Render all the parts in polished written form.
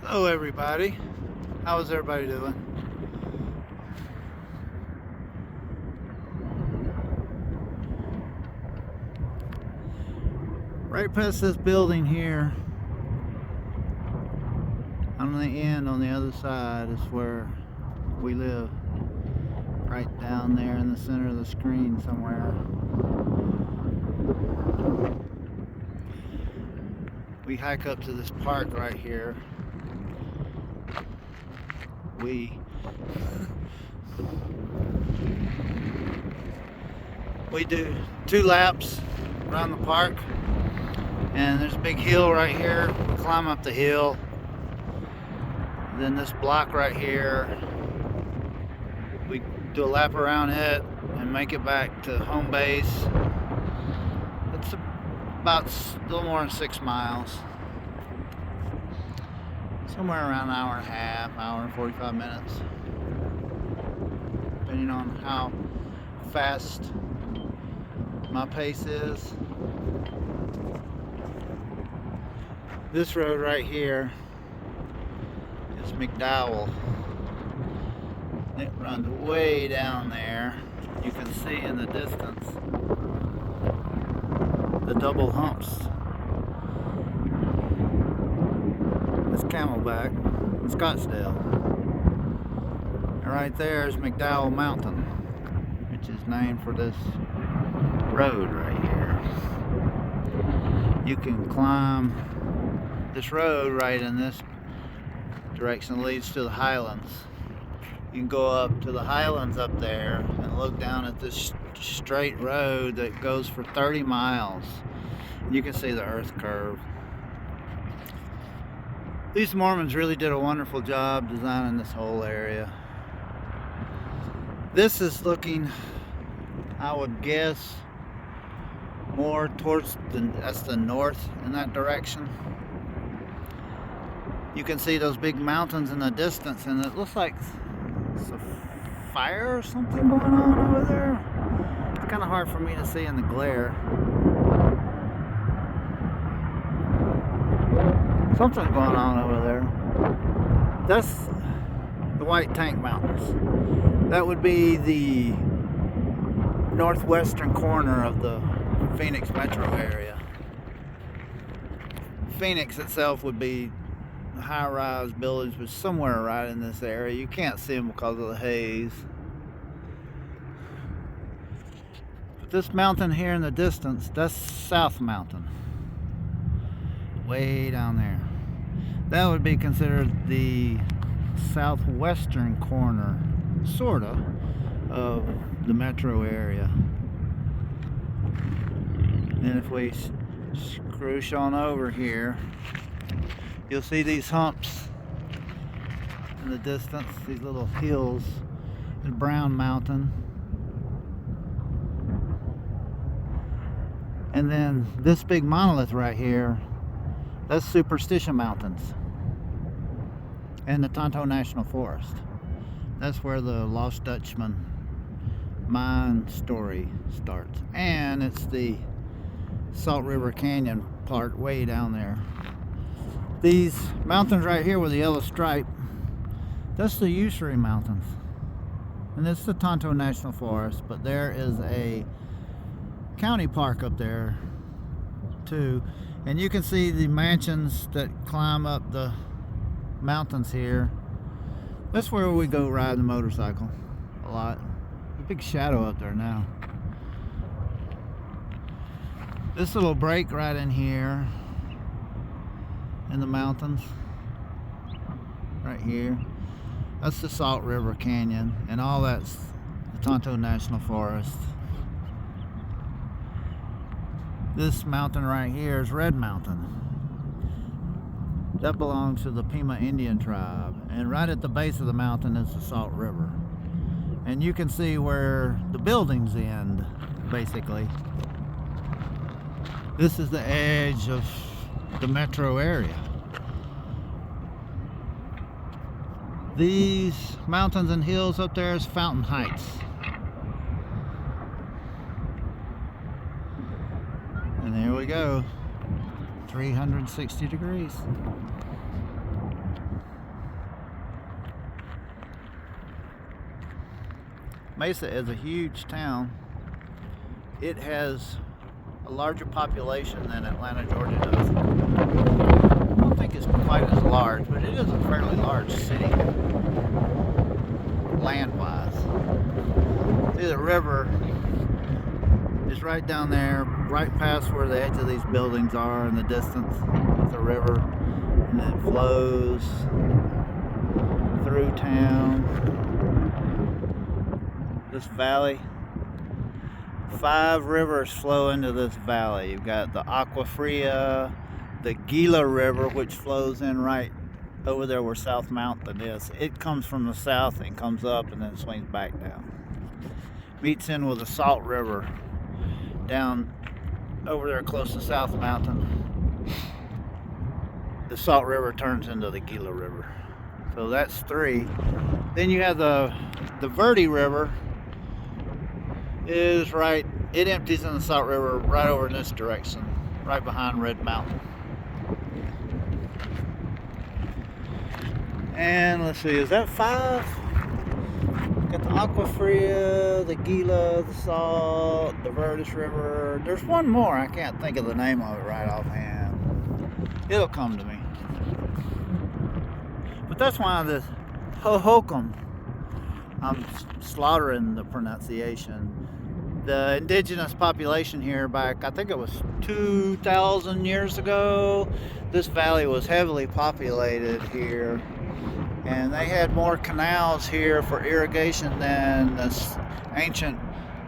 Hello everybody, how is everybody doing? Right past this building here, on the end on the other side is where we live. Right down there in the center of the screen somewhere. We hike up to this park right here. We do 2 laps around the park, and there's a big hill right here. We climb up the hill, then this block right here, we do a lap around it and make it back to home base. It's about a little more than 6 miles, somewhere around an hour and a half, hour and 45 minutes, depending on how fast my pace is. This road right here is McDowell. It runs way down there. You can see in the distance the double humps. It's Camelback in Scottsdale. And right there is McDowell Mountain, which is named for this road right here. You can climb this road right in this direction, leads to the highlands. You can go up to the highlands up there and look down at this straight road that goes for 30 miles. You can see the earth curve. These Mormons really did a wonderful job designing this whole area. This is looking, I would guess, more towards that's the north in that direction. You can see those big mountains in the distance, and it looks like it's a fire or something going on over there. It's kind of hard for me to see in the glare. Something's going on over there. That's the White Tank Mountains. That would be the northwestern corner of the Phoenix metro area. Phoenix itself would be high-rise buildings, but somewhere right in this area. You can't see them because of the haze. But this mountain here in the distance, that's South Mountain, way down there. That would be considered the southwestern corner, sorta, of the metro area. And if we scroosh on over here, you'll see these humps in the distance, these little hills, and Brown Mountain. And then this big monolith right here, that's Superstition Mountains and the Tonto National Forest. That's where the Lost Dutchman mine story starts. And it's the Salt River Canyon part way down there. These mountains right here with the yellow stripe, that's the Usery Mountains. And it's the Tonto National Forest, but there is a county park up there too. And you can see the mansions that climb up the mountains here. That's where we go ride the motorcycle a lot. There's a big shadow up there now. This little break right in here in the mountains, right here, that's the Salt River Canyon, and all that's the Tonto National Forest. This mountain right here is Red Mountain. That belongs to the Pima Indian tribe, and right at the base of the mountain is the Salt River. And you can see where the buildings end, basically. This is the edge of the metro area. These mountains and hills up there is Fountain Heights. And there we go, 360 degrees. Mesa is a huge town. It has a larger population than Atlanta, Georgia does. I don't think it's quite as large, but it is a fairly large city, land-wise. See, the river is right down there, right past where the edge of these buildings are in the distance. It's a river, and it flows through town. This valley, 5 rivers flow into this valley. You've got the Agua Fria, the Gila River, which flows in right over there where South Mountain is. It comes from the south and comes up and then swings back down. Meets in with the Salt River down over there close to South Mountain. The Salt River turns into the Gila River. So that's 3. Then you have the Verde River is right, it empties in the Salt River right over in this direction, right behind Red Mountain. And let's see, is that 5? Got the Agua Fria, the Gila, the Salt, the Verdes River. There's one more, I can't think of the name of it right offhand. It'll come to me. But that's why this Hohokam, I'm slaughtering the pronunciation. The indigenous population here back, I think it was 2,000 years ago, this valley was heavily populated here. And they had more canals here for irrigation than the ancient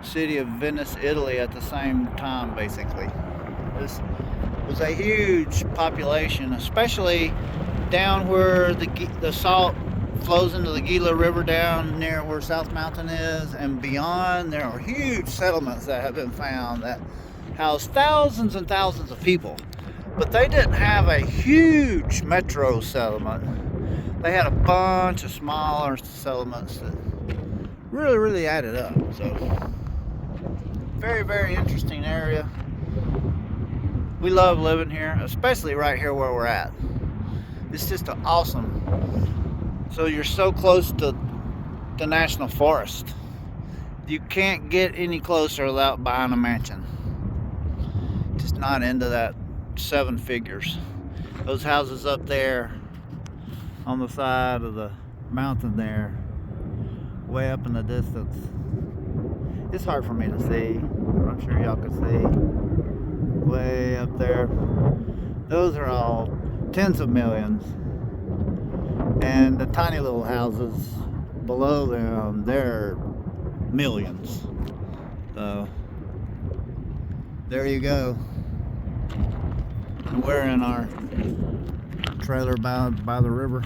city of Venice, Italy at the same time, basically. This was a huge population, especially down where the salt flows into the Gila River down near where South Mountain is and beyond. There are huge settlements that have been found that house thousands and thousands of people. But they didn't have a huge metro settlement. They had a bunch of smaller settlements that really added up. So, very, very interesting area. We love living here, especially right here where we're at. It's just awesome. So you're so close to the national forest. You can't get any closer without buying a mansion. Just not into that 7 figures. Those houses up there on the side of the mountain there, way up in the distance. It's hard for me to see, but I'm sure y'all can see. Way up there. Those are all tens of millions. And the tiny little houses below them, they're millions. So, there you go. We're in our trailer by the river.